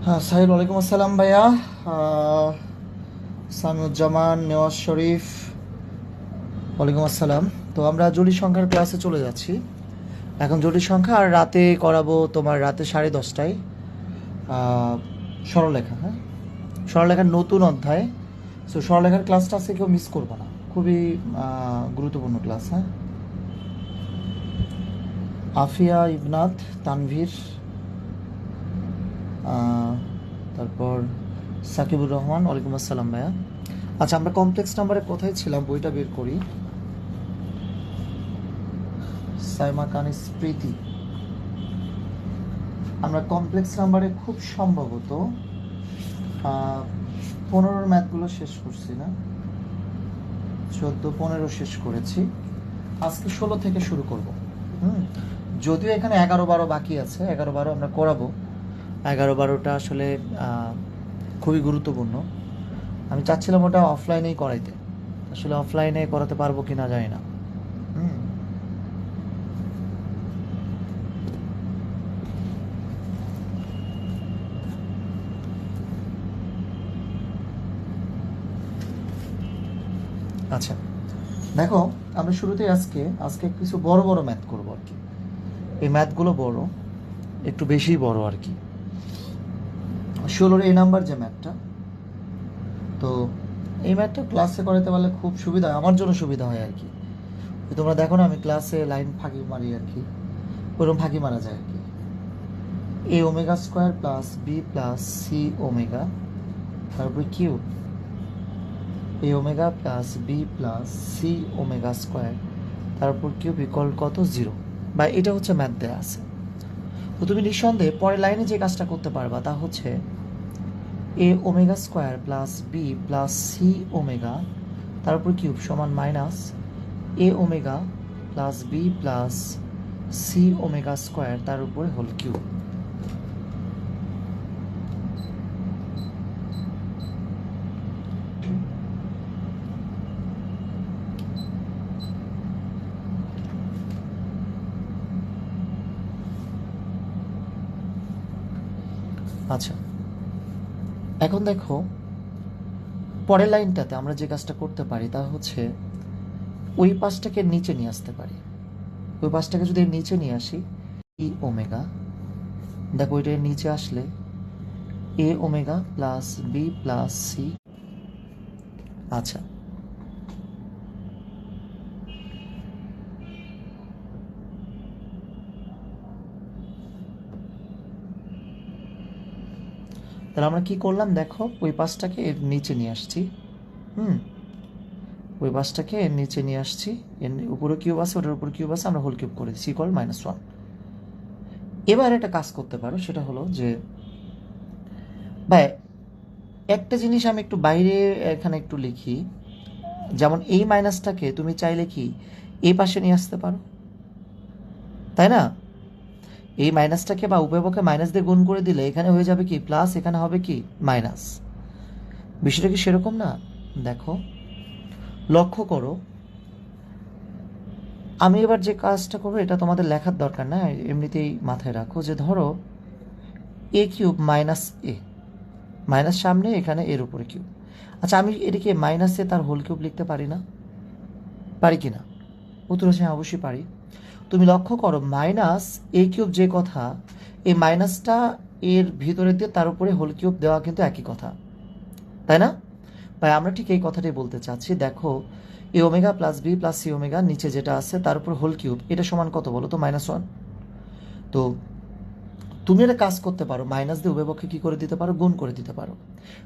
হ্যাঁ সাহিল, ওয়ালাইকুম আসসালাম ভাইয়া। আহ, সামিউজ্জামান, নেওয়াজ শরীফ, ওয়ালাইকুম আসসালাম। তো আমরা জটিল সংখ্যার ক্লাসে চলে যাচ্ছি। এখন জটিল সংখ্যা আর রাতে করাবো তোমার রাতে 10:30টায় সরলরেখা। হ্যাঁ, সরলরেখার নতুন অধ্যায়। সো সরলরেখার ক্লাসটা আছে, কেউ মিস করবে না, খুবই গুরুত্বপূর্ণ ক্লাস। হ্যাঁ, আফিয়া, ইবনাথ, তানভীর, আহ, তারপর সাকিবুর রহমান, ওয়ালাইকুম আসসালাম ভাইয়া। আচ্ছা, আমরা কমপ্লেক্স নাম্বারে কোথায় ছিলাম, বইটা বের করি। সাইমা কানিস প্রীতি, আমরা কমপ্লেক্স নাম্বারে খুব সম্ভবত 15 ম্যাথগুলো শেষ করছি না, 14-15 শেষ করেছি। আজকে 16 থেকে শুরু করব। হুম, যদিও এখানে 11-12 বাকি আছে, 11-12 আমরা করাবো। 11-12টা আসলে খুবই গুরুত্বপূর্ণ। আমি চাচ্ছিলাম ওটা অফলাইনেই করাইতে, আসলে অফলাইনে করাতে পারবো কি না জানি না। হুম, আচ্ছা দেখো, আমরা শুরুতেই আজকে আজকে কিছু বড় বড় ম্যাথ করবো আর কি। এই ম্যাথগুলো বড়, একটু বেশি বড় আর কি। 16-র এই নাম্বার যে ম্যাথটা, তো এই ম্যাথটা ক্লাসে করাতে পারলে খুব সুবিধা হয়, আমার জন্য সুবিধা হয় আর কি। তোমরা দেখো না, আমি ক্লাসে লাইন ফাঁকি মারি আর কি, ওরকম ফাঁকি মারা যায় আর কি। A omega square plus B plus C omega, তারপরে Q A omega plus B plus C omega square, তারপর কিউব ইকুয়াল কত 0, বা এটা হচ্ছে ম্যাথ দেওয়া আছে। তো তুমি নিঃসন্দেহে পরের লাইনে যে কাজটা করতে পারবা তা হচ্ছে A omega square plus B plus C omega, তারপর কিউব সমান minus A omega plus B plus C omega square, তার উপরে হোল কিউব। আচ্ছা, এখন দেখো পরের লাইনটাতে আমরা যে কাজটা করতে পারি তা হচ্ছে ওই পাশটাকে নিচে নিয়ে আসতে পারি। ওই পাশটাকে যদি নিচে নিয়ে আসি, ই ওমেগা, দেখো ওইটা নিচে আসলে A omega plus B plus C. আচ্ছা, তাহলে আমরা কি করলাম দেখো, ওই পাশটাকে এর নিচে নিয়ে আসছি। হুম, ওই পাশটাকে এর নিচে নিয়ে আসছি, এর উপরে কিউব আছে, ওটার উপর কিউব আছে, আমরা হোল কিউব করে দিচ্ছি ইকুয়াল -1। এবার একটা কাজ করতে পারো, সেটা হলো যে ভাই একটা জিনিস আমি একটু বাইরে এখানে একটু লিখি, যেমন এই মাইনাসটাকে তুমি চাইলে কি এই পাশে নিয়ে আসতে পারো, তাই না? এই মাইনাসটাকে বা উভয়পক্ষে মাইনাস দিয়ে গুণ করে দিলে এখানে হয়ে যাবে কি প্লাস, এখানে হবে কি মাইনাস। বিষয়টা কি সেরকম না? দেখো, লক্ষ্য করো, আমি এবার যে কাজটা করবো এটা তোমাদের লেখার দরকার না, এমনিতেই মাথায় রাখো যে ধরো এ কিউব মাইনাস এ, মাইনাস সামনে, এখানে এর উপরে কিউব। আচ্ছা, আমি এটাকে মাইনাস এ তার হোল কিউব লিখতে পারি না? পারি কি না? উত্তর হচ্ছে হ্যাঁ, অবশ্যই পারি। তুমি লক্ষ্য করো, মাইনাস এ কিউব যে কথা, এই মাইনাসটা এর ভিতরে দিয়ে তার উপরে হোল কিউব দেওয়া কিন্তু একই কথা, তাই না? ভাই আমরা ঠিক এই কথাটাই বলতে চাচ্ছি। দেখো, A omega plus B plus C omega নিচে যেটা আছে তার উপর হোল কিউব, এটা সমান কত বলো তো? -1। তো তুমি একটা কাজ করতে পারো, মাইনাস দিয়ে উভয় পক্ষে কী করে দিতে পারো? গুণ করে দিতে পারো।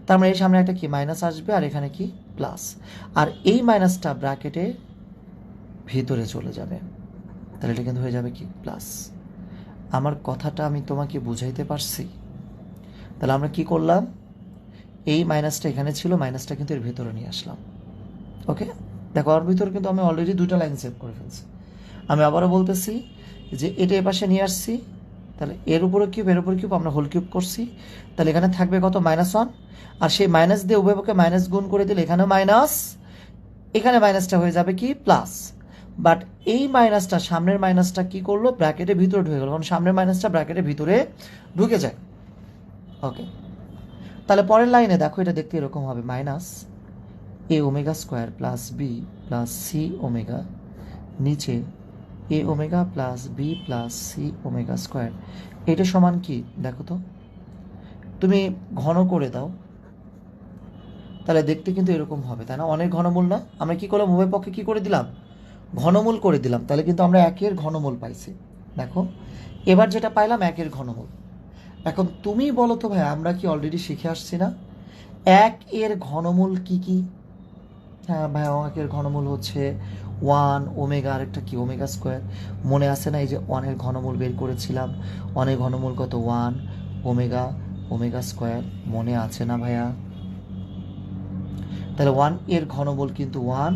তার মানে এই সামনে একটা কি মাইনাস আসবে, আর এখানে কি প্লাস, আর এই মাইনাসটা ব্র্যাকেটে ভিতরে চলে যাবে, তাহলে এটা কিন্তু হয়ে যাবে কি প্লাস। আমার কথাটা আমি তোমাকে বুঝাইতে পারছি? তাহলে আমরা কি করলাম, এই মাইনাসটা এখানে ছিল, মাইনাসটা কিন্তু এর ভিতরে নিয়ে আসলাম। ওকে, দেখো ওর ভিতরে কিন্তু আমি অলরেডি 2টা লাইন সেভ করে ফেলছি। আমি আবারও বলতেছি যে এটা এ পাশে নিয়ে আসছি, তাহলে এর উপরে কিউব, এর উপরে কিউব, আমরা হোল কিউব করছি, তাহলে এখানে থাকবে কত -1, আর সেই মাইনাস দিয়ে উভয়পক্ষে মাইনাস গুণ করে দিলে এখানে মাইনাস, এখানে মাইনাসটা হয়ে যাবে কি প্লাস। বাট এই মাইনাসটা, সামনের মাইনাসটা কি করলো, ব্র্যাকেটের ভিতরে ঢুকে গেল, কারণ সামনের মাইনাসটা ব্র্যাকেটের ভিতরে ঢুকে যায়। ওকে, তাহলে পরের লাইনে দেখো এটা দেখতে এরকম হবে minus A omega square plus B plus C omega নিচে A omega plus B plus C omega square. এটা সমান কি দেখো তো, তুমি ঘন করে দাও তাহলে দেখতে কিন্তু এরকম হবে, তাই না? অনেক ঘনমূল না, আমরা কি করলাম উভয় পক্ষে কি করে দিলাম, ঘনমূল করে দিলাম, তাহলে কিন্তু আমরা একের ঘনমূল পাইছি। দেখো এবার যেটা পাইলাম একের ঘনমূল। এখন তুমি বলো তো ভাই, আমরা কি অলরেডি শিখে আসছি না এক এর ঘনমূল কি কি? হ্যাঁ ভাই, একের ঘনমূল হচ্ছে ওয়ান ওমেগা, আর একটা কি ওমেগা স্কোয়ার। মনে আছে না এই যে ওয়ানের ঘনমূল বের করেছিলাম, ওয়ানের ঘনমূল কত ওয়ান ওমেগা ওমেগা স্কোয়ার, মনে আছে না ভাইয়া? তাহলে ওয়ান এর ঘনমূল কিন্তু ওয়ান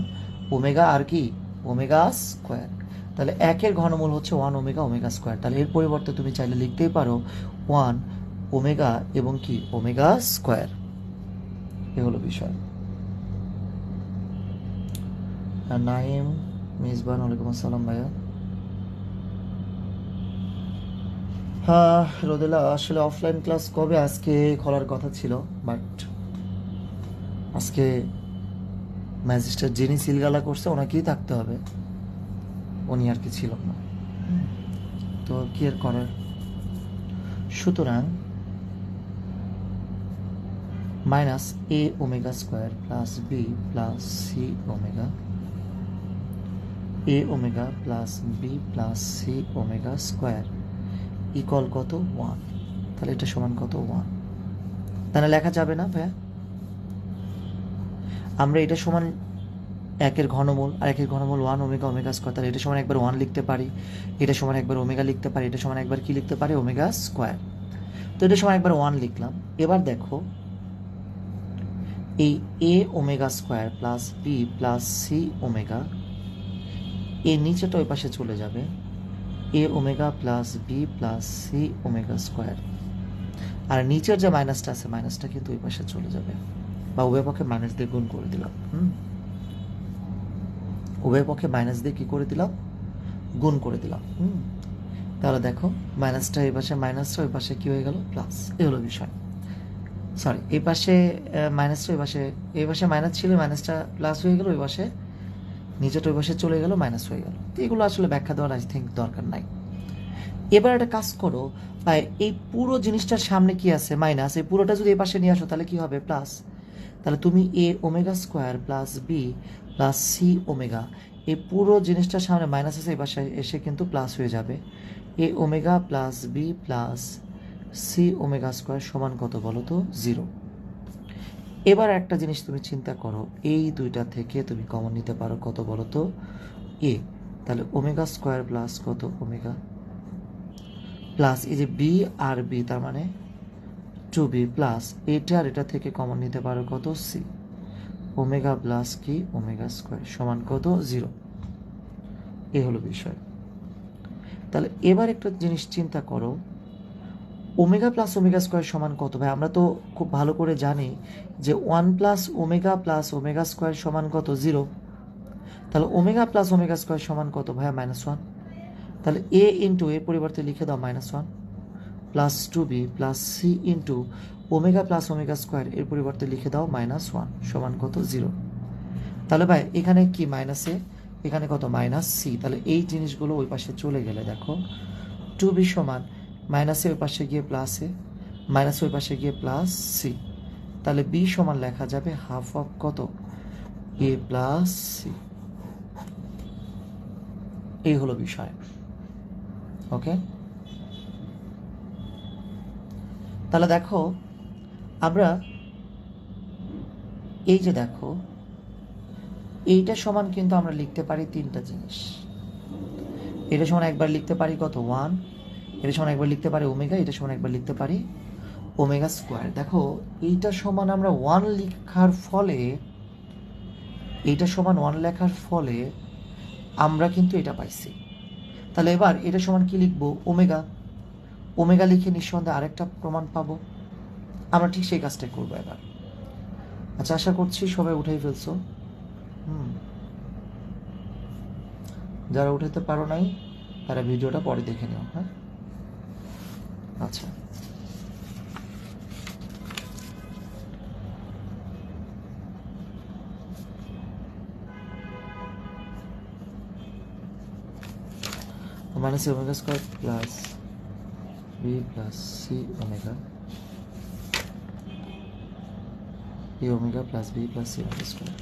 ওমেগা আর কি ওমেগা স্কোয়ার। তাহলে একের ঘনমূল হচ্ছে ওয়ান ওমেগা ওমেগা স্কোয়ার। তাহলে এর পরিবর্তে তুমি চাইলে লিখতেই পারো ওয়ান ওমেগা এবং কি ওমেগা স্কোয়ার। এ হলো বিষয়। নাইম মিসবান, ওয়ালাইকুম আসসালাম ভাইয়া। হ্যাঁ রোদেলা, আসলে অফলাইন ক্লাস কবে আজকে খোলার কথা ছিল, বাট আজকে ম্যাজিস্ট্রেট যিনি সিলগালা করছে ওনাকেই থাকতে হবে, উনি আর কি ছিল না, তো কি আর করার। সুতরাং minus A omega square plus B plus C omega, A omega plus B plus C omega square equal কত ওয়ান। তাহলে এটা সমান কত ওয়ান, তাহলে লেখা যাবে না ভাইয়া? আমরা এটা সমান একের ঘনমূল, আর একের ঘনমূল ওয়ান ওমেগা ওমেগা স্কোয়ার, তাহলে এটা সমান একবার ওয়ান লিখতে পারি, এটা সমান একবার ওমেগা লিখতে পারি, এটা সমান একবার কি লিখতে পারি ওমেগা স্কোয়ার। তো এটা সমান একবার ওয়ান লিখলাম। এবার দেখো এই A omega square plus B plus C omega, এ নিচেটা ওই পাশে চলে যাবে, A omega plus B plus C omega square, আর নিচের যে মাইনাসটা আছে মাইনাসটা কিন্তু ওই পাশে চলে যাবে, বা উভয় পক্ষে মাইনাস দিয়ে গুণ করে দিলাম। উভয় পক্ষে মাইনাস দিয়ে কি করে দিলাম, গুণ করে দিলাম। তাহলে দেখো মাইনাসটা এই পাশে, মাইনাসটা ওই পাশে কি হয়ে গেল প্লাস। এ হলো বিষয়। সরি, এই পাশে মাইনাসটা ওই পাশে, এই পাশে মাইনাস ছিল, মাইনাসটা প্লাস হয়ে গেল, ওই পাশে নিচেটা ওই পাশে চলে গেল, মাইনাস হয়ে গেল। তো এগুলো আসলে ব্যাখ্যা দেওয়ার আই থিঙ্ক দরকার নাই। এবার একটা কাজ করো, এই পুরো জিনিসটার সামনে কি আছে মাইনাস, এই পুরোটা যদি এই পাশে নিয়ে আসো তাহলে কি হবে প্লাস। তাহলে তুমি A omega square plus B plus C omega, এই পুরো জিনিসটার সামনে মাইনাস আছে, এই পাশে এসে কিন্তু প্লাস হয়ে যাবে। A omega plus B plus C omega square সমান কত বলো তো জিরো। এবার একটা জিনিস তুমি চিন্তা করো, এই দুইটা থেকে তুমি কমন নিতে পারো কত বলো তো এ, তাহলে ওমেগা স্কোয়ার প্লাস কত ওমেগা প্লাস এই যে বি আর বি, তার মানে টু বি প্লাস এটা আর এটা থেকে কমন নিতে পারো কত সি, ওমেগা প্লাস কি ওমেগা স্কোয়ার সমান কত জিরো। এ হলো বিষয়। তাহলে এবার একটা জিনিস চিন্তা করো, ওমেগা প্লাস ওমেগা স্কোয়ার সমান কত ভাই? আমরা তো খুব ভালো করে জানি যে ওয়ান প্লাস ওমেগা স্কোয়ার সমান কত জিরো। তাহলে ওমেগা প্লাস ওমেগা স্কোয়ার সমান কত ভাইয়া মাইনাস ওয়ান। তাহলে এ ইন্টু এর পরিবর্তে লিখে দাও minus one plus two B plus C into omega plus omega square এর পরিবর্তে লিখে দাও মাইনাস ওয়ান সমান কত জিরো। তাহলে ভাই এখানে কি মাইনাসে, এখানে কত মাইনাস সি, তাহলে এই জিনিসগুলো ওই পাশে চলে গেলে দেখো টু বি সমান মাইনাসে ওই পাশে গিয়ে প্লাসে, মাইনাসে ওই পাশে গিয়ে প্লাস সি, তাহলে বি সমান লেখা যাবে হাফ অফ কত এ প্লাস সি। এই হলো বিষয়। ওকে, তাহলে দেখো আমরা এই যে দেখো এইটা সমান কিন্তু আমরা লিখতে পারি তিনটা জিনিস। এটা সমান একবার লিখতে পারি কত ওয়ান, এটা সমান একবার লিখতে পারি ওমেগা, এটা সমান একবার লিখতে পারি ওমেগা স্কোয়ার। দেখো এইটা সমান আমরা ওয়ান লেখার ফলে, এইটা সমান ওয়ান লেখার ফলে আমরা কিন্তু এটা পাইছি। তাহলে এবার এটা সমান কি লিখবো ওমেগা, ওমেগা লিখে নিঃসন্দেহে আরেকটা প্রমাণ পাবো। আমরা ঠিক সেই কাজটাই করবো এবার। আচ্ছা, আশা করছি সবাই উঠাই ফেলছো। যারা উঠাতে পারো নাই তারা ভিডিওটা পরে দেখে নিও। হ্যাঁ, আচ্ছা, minus A omega square plus B plus C omega A omega plus B plus C omega square.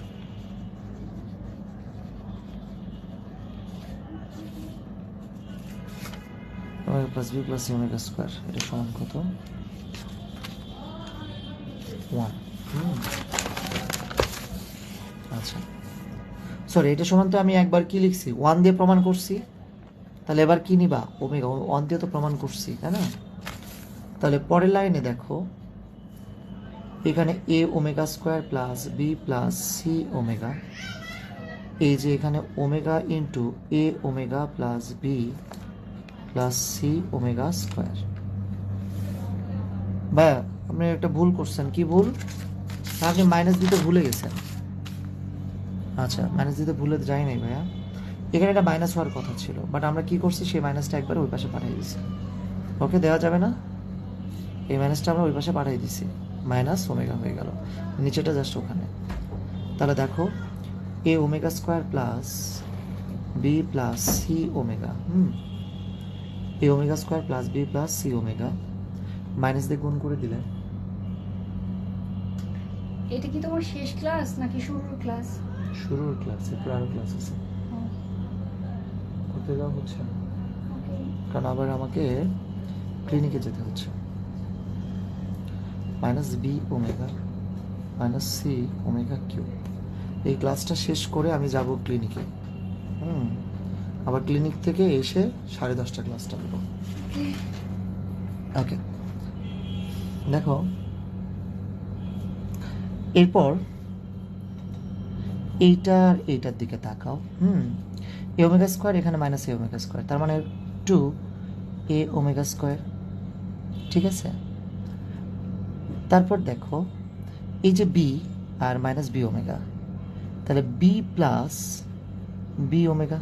Omega plus B plus C omega square এটা সমান কত? 1। আচ্ছা সরি, এটা সমান তো আমি একবার কি লিখছি 1 দিয়ে প্রমাণ করছি, তাহলে এবার কি নিবা? ওমেগা 1 দিয়ে তো প্রমাণ করছি, তাই না? তাহলে পরের লাইনে দেখো এখানে A omega square plus B plus C omega, এই যে এখানে omega into A omega plus B plus C omega square. ভাইয়া আপনি একটা ভুল করছেন। কি ভুল? আপনি মাইনাস দিতে ভুলে গেছেন। আচ্ছা মাইনাস দিতে ভুলে যাই নাই ভাইয়া, এখানে এটা মাইনাস হওয়ার কথা ছিল, বাট আমরা কি করছি সেই মাইনাসটা একবার ওই পাশে পাঠিয়ে দিছি। ওকে দেওয়া যাবে না, এই মাইনাসটা আমরা ওই পাশে পাঠিয়ে দিছি, মাইনাস ওমেগা হয়ে গেল, নিচেটা জাস্ট ওখানে। তাহলে দেখো A omega square plus B plus C omega, A omega square plus B plus C omega, minus দিয়ে গুণ করে দিলে। এটা কি তোমার শেষ ক্লাস নাকি শুরুর ক্লাস? শুরুর ক্লাস, এরপর আরো ক্লাস আছে, করতে দেওয়া হচ্ছে না, কারণ আবার আমাকে ক্লিনিকে যেতে হচ্ছে। Minus B omega minus C omega cube, এই ক্লাসটা শেষ করে আমি যাব ক্লিনিকে। আবার ক্লিনিক থেকে এসে 10:30 ক্লাসটা দেবো। ওকে দেখো এরপর এইটার এইটার দিকে তাকাও। এ ওমেগা স্কোয়ার এখানে মাইনাস এ ওমেগা স্কোয়ার, তার মানে 2 এ ওমেগা স্কোয়ার, ঠিক আছে? তারপর দেখো এই যে বি আর মাইনাস বি ওমেগা, তাহলে B plus B omega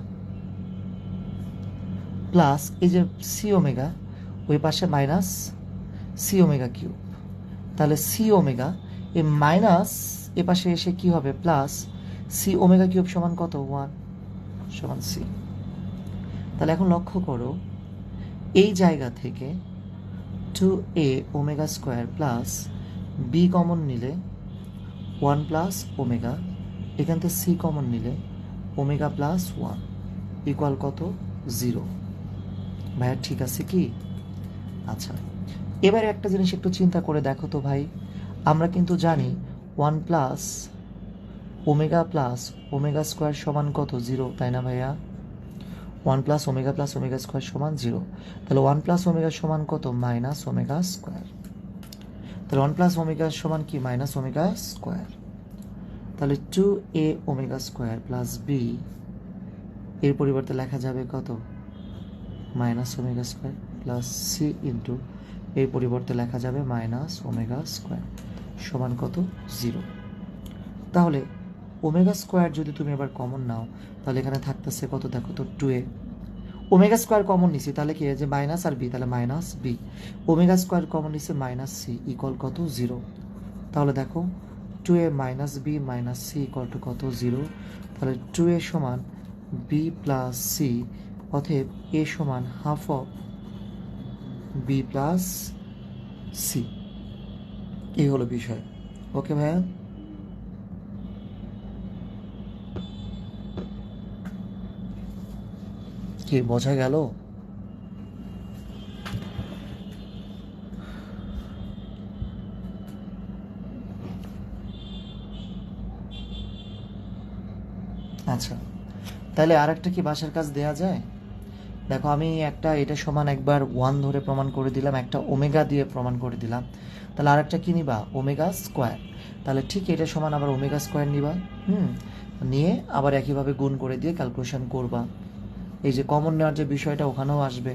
plus এই যে সি ওমেগা, ওই পাশে মাইনাস সি ওমেগা কিউব, তাহলে সি ওমেগা এই মাইনাস এ পাশে এসে কি হবে? প্লাস সি ওমেগা কিউব সমান কত? 1 সমান সি। তাহলে এখন লক্ষ্য করো এই জায়গা থেকে 2a omega square plus B common নিলে 1 প্লাস ওমেগা, এখান থেকে সি কমন নিলে ওমেগা প্লাস 1 ইকুয়াল কত? 0। ভাইয়া ঠিক আছে কি? আচ্ছা এবারে একটা জিনিস একটু চিন্তা করে দেখো তো ভাই, আমরা কিন্তু জানি 1 প্লাস ওমেগা স্কোয়ার সমান কত? 0, তাই না ভাইয়া? 1 প্লাস ওমেগা স্কোয়ার সমান 0, তাহলে 1 প্লাস ওমেগা সমান কত? Minus omega square. তাহলে 1 প্লাস ওমেগা সমান কি? Minus omega square. তাহলে 2a omega square plus B এর পরিবর্তে লেখা যাবে কত? Minus omega square plus C into এর পরিবর্তে লেখা যাবে মাইনাস ওমেগা স্কোয়ার সমান কত? 0। তাহলে ওমেগা স্কোয়ার যদি তুমি এবার কমন নাও তাহলে এখানে থাকতেছে কত? দেখো তো 2a, ওমেগা স্কোয়ার কমন নিছি তাহলে কি যে মাইনাস আর বি, তাহলে minus B, omega square common নিছে মাইনাস সি ইকুয়াল কত? 0। তাহলে দেখো 2a minus b minus c equal to কত? 0। তাহলে 2a সমান বি প্লাস সি, অতএব এ সমান half of b plus c. এই হলো বিষয়। ওকে ভাইয়া? কি বোঝা গেল? আচ্ছা তাহলে আর একটা কি বাসার কাজ দেয়া যায়? দেখো আমি একটা এটা সমান একবার 1 ধরে প্রমাণ করে দিলাম, একটা ওমেগা দিয়ে প্রমাণ করে দিলাম, তাহলে আর একটা কি নিবা? Omega square. তাহলে ঠিক এটা সমান আবার ওমেগা স্কোয়ার নিবা, নিয়ে আবার একইভাবে গুণ করে দিয়ে ক্যালকুলেশন করবা। এই যে কমন নেওয়ার যে বিষয়টা ওখানেও আসবে।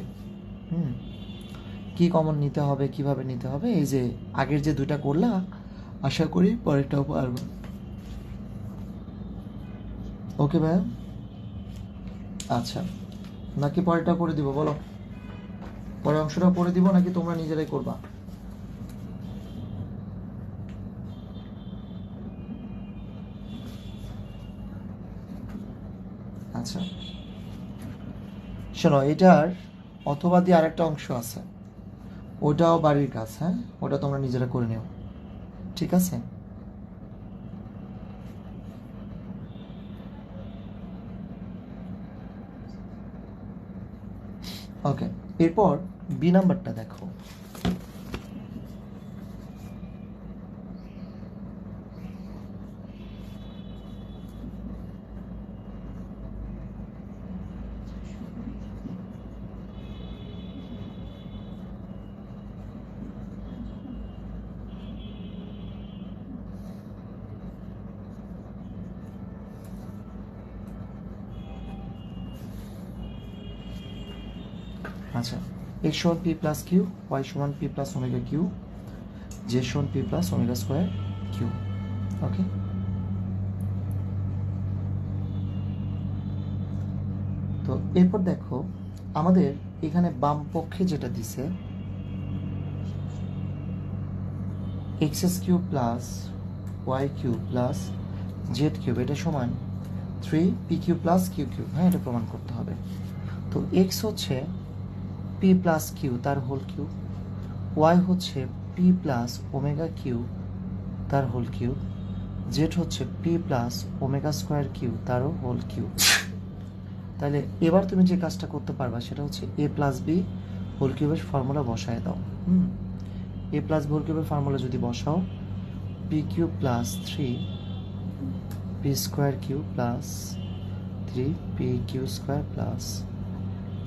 কি কমন নিতে হবে, কিভাবে নিতে হবে, এই যে আগের যে দুটা করলা আশা করি পরেরটাও পারবো। ওকে ভাইয়া? আচ্ছা নাকি পরেরটা করে দিব? বলো, পরের অংশটা করে দিব নাকি তোমরা নিজেরাই করবা? আচ্ছা শোনো, এটার অথবা দিয়ে আরেকটা অংশ আছে, ওটাও বাড়ির কাজ, হ্যাঁ, ওটা তোমরা নিজেরা করে নিও, ঠিক আছে? ওকে, এরপর বি নাম্বারটা দেখো। আচ্ছা, এক্স সমান পি প্লাস কিউ, ওয়াই সমান P plus omega Q, Z সমান P plus omega square Q. Okay, তো এরপর দেখো আমাদের এখানে বাম পক্ষে যেটা দিছে X S Q plus Y Q plus Z cube, এটা সমান 3 P Q plus Q cube. হ্যাঁ, এটা প্রমাণ করতে হবে। তো এক্স হচ্ছে পি প্লাস কিউ তার হোল কিউব, ওয়াই হচ্ছে পি প্লাস ওমেগা কিউ তার হোল কিউব, জেড হচ্ছে P plus omega square Q তারও হোল কিউব। তাহলে এবার তুমি যে কাজটা করতে পারবা সেটা হচ্ছে এ প্লাস বি হোল কিউবের ফর্মুলা বসায় দাও। এ প্লাস বি হোল কিউবের ফর্মুলা যদি বসাও, P cube plus 3 P square Q plus 3 P Q square plus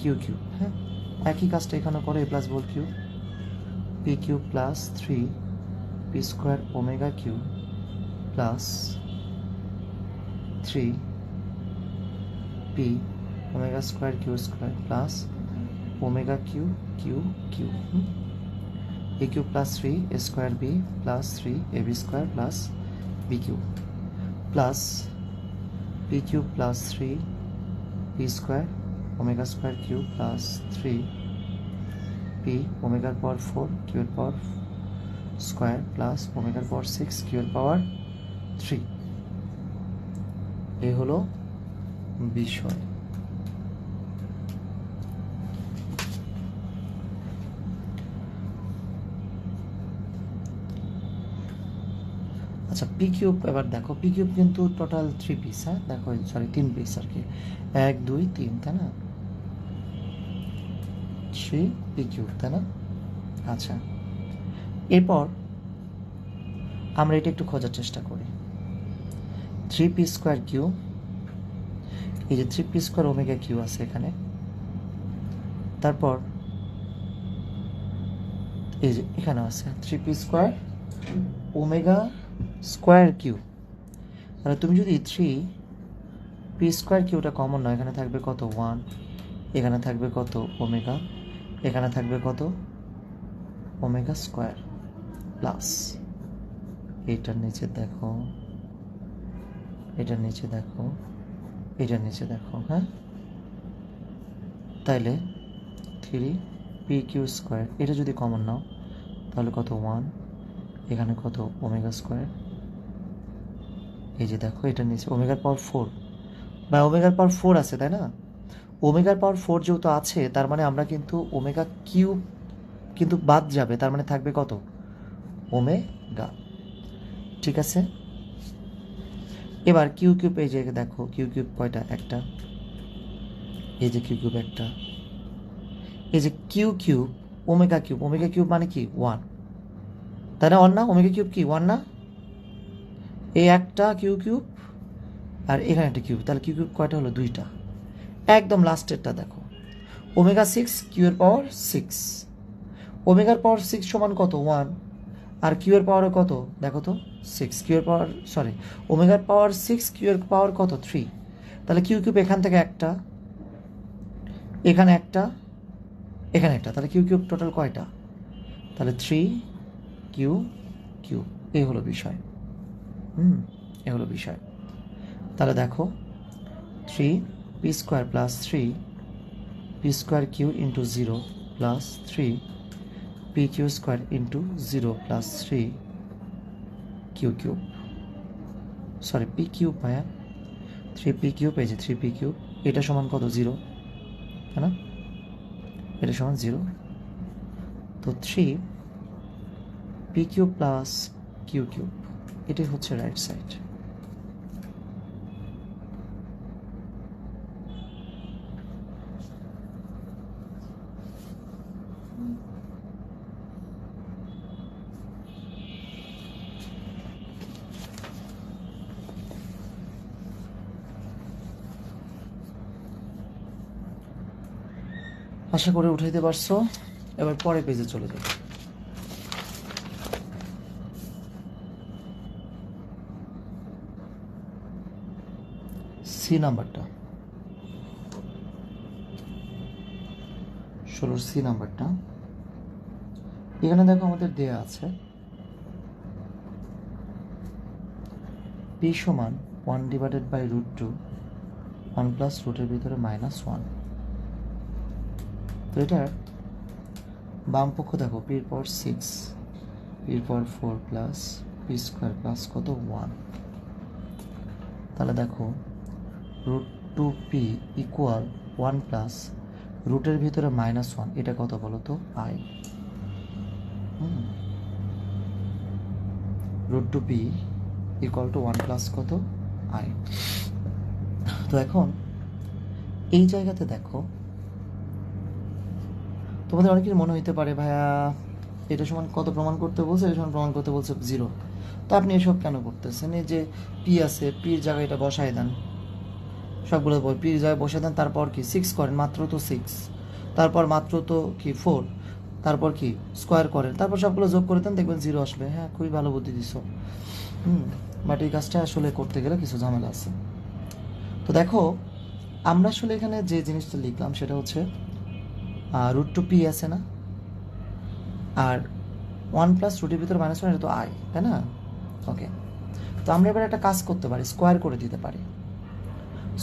Q cube. হ্যাঁ, একই কাজটা এখানে করো, A plus B whole cube P cube plus 3 P square omega Q plus 3 P omega square Q square plus omega Q Q Q. A Q plus 3 A square B plus 3 A B square plus B Q plus P Q plus 3 P square omega square Q plus 3 P ওমেগার power 4 Q এর power square plus ওমেগার power 6 Q এর power 3। এ হলো বিষয়। আচ্ছা, P cube এবার দেখো, P cube কিন্তু টোটাল 3 পিস। হ্যাঁ, দেখো, সরি 3 পিস আর কি, 1 2 3, তাই না? 3 পি কিউব, তাই না? আচ্ছা, এরপর আমরা এটা একটু খোঁজার চেষ্টা করি। 3 পি স্কোয়ার কিউ, এই যে 3 পি স্কোয়ার ওমেগা কিউ আছে এখানে, তারপর এই যে এখানে আছে 3 P square omega square q. তাহলে তুমি যদি 3 পি স্কোয়ার কিউটা কমন নয়, এখানে থাকবে কত 1, এখানে থাকবে কত ওমেগা, এখানে থাকবে কত ওমেগা স্কোয়ার প্লাস এটার নিচে দেখো, এটার নিচে দেখো, এটার নিচে দেখো। হ্যাঁ, তাইলে 3 পি কিউ স্কোয়ার, এটা যদি কমন নাও তাহলে কত 1, এখানে কত ওমেগা স্কোয়ার, এই যে দেখো এটার নিচে ওমেগার পাওয়ার 4 বা ওমেগার পাওয়ার 4 আছে, তাই না? ওমেগার পাওয়ার 4 যেহেতু আছে, তার মানে আমরা কিন্তু ওমেগা কিউব কিন্তু বাদ যাবে, তার মানে থাকবে কত ওমেগা। ঠিক আছে, এবার কিউ কিউব, এই যে দেখো কিউ কিউব কয়টা, একটা, এই যে কিউ কিউব একটা, এই যে q cube omega cube, omega cube মানে কি 1, তাই না? 1 না? ওমেগা কিউব কি 1 না? এই একটা কিউ কিউব আর এখানে একটা কিউব, তাহলে কিউ কিউব কয়টা হলো? 2টা। একদম লাস্টেরটা দেখো, ওমেগা 6 কিউ এর পাওয়ার 6, ওমেগার পাওয়ার 6 সমান কত 1, আর কিউ এর পাওয়ার কত দেখো তো 6, কিউ এর পাওয়ার সরি ওমেগার পাওয়ার 6 কিউ এর পাওয়ার কত 3, তাহলে কিউ কিউব এখান থেকে একটা, এখানে একটা, এখানে একটা, তাহলে কিউ কিউব টোটাল কয়টা? তাহলে 3 কিউ কিউব। এই হলো বিষয়। এ হলো বিষয়। তাহলে দেখো 3 P square plus 3 P square q into 0 plus 3 P Q square into 0 plus 3 q cube, sorry p cube ভাইয়া, 3 পি কিউব, এই যে 3 পি কিউব, এটা সমান কত 0, তাই না? এটা সমান 0। তো 3 p cube plus Q cube, এটাই হচ্ছে রাইট সাইড। আশা করে উঠাইতে পারছো। এবার পরে পেজে চলে যাবে। সি নাম্বারটা, 16 সি নাম্বারটা, এখানে দেখো আমাদের দেয়া আছে পি সমান 1/√2, 1 প্লাস রুটের ভিতরে -1। তো এটার বাম পক্ষ দেখো, পির পর 6, পির পর 4 প্লাস পি স্কোয়ার প্লাস কত 1। তাহলে দেখো √2p ইকুয়াল 1 প্লাস রুটের ভিতরে -1, এটা কত বলো তো? I. √2p equal to 1 plus কত? আই। তো এখন এই জায়গাতে দেখো, তোমাদের অনেকের মনে হইতে পারে ভাইয়া এটা সমান কত প্রমাণ করতে বলছে, এটা সমান প্রমাণ করতে বলছে 0। তো আপনি এসব কেন করতেছেন? এই যে পি আছে, পির জায়গায় এটা বসায় দেন, সবগুলো পির জায়গায় বসায় দেন, তারপর কি 6 করেন, মাত্র তো 6, তারপর মাত্র তো কি 4, তারপর কি স্কোয়ার করেন, তারপর সবগুলো যোগ করে দেন, দেখবেন 0 আসবে। হ্যাঁ, খুবই ভালো বুদ্ধি দিছো। বাট এই কাজটা আসলে করতে গেলে কিছু ঝামেলা আছে। তো দেখো আমরা আসলে এখানে যে জিনিসটা লিখলাম সেটা হচ্ছে √2p আছে না, আর 1 প্লাস রুটের ভিতরে -1, এটা তো আই, তাই না? ওকে, তো আমরা এবার একটা কাজ করতে পারি, স্কোয়ার করে দিতে পারি।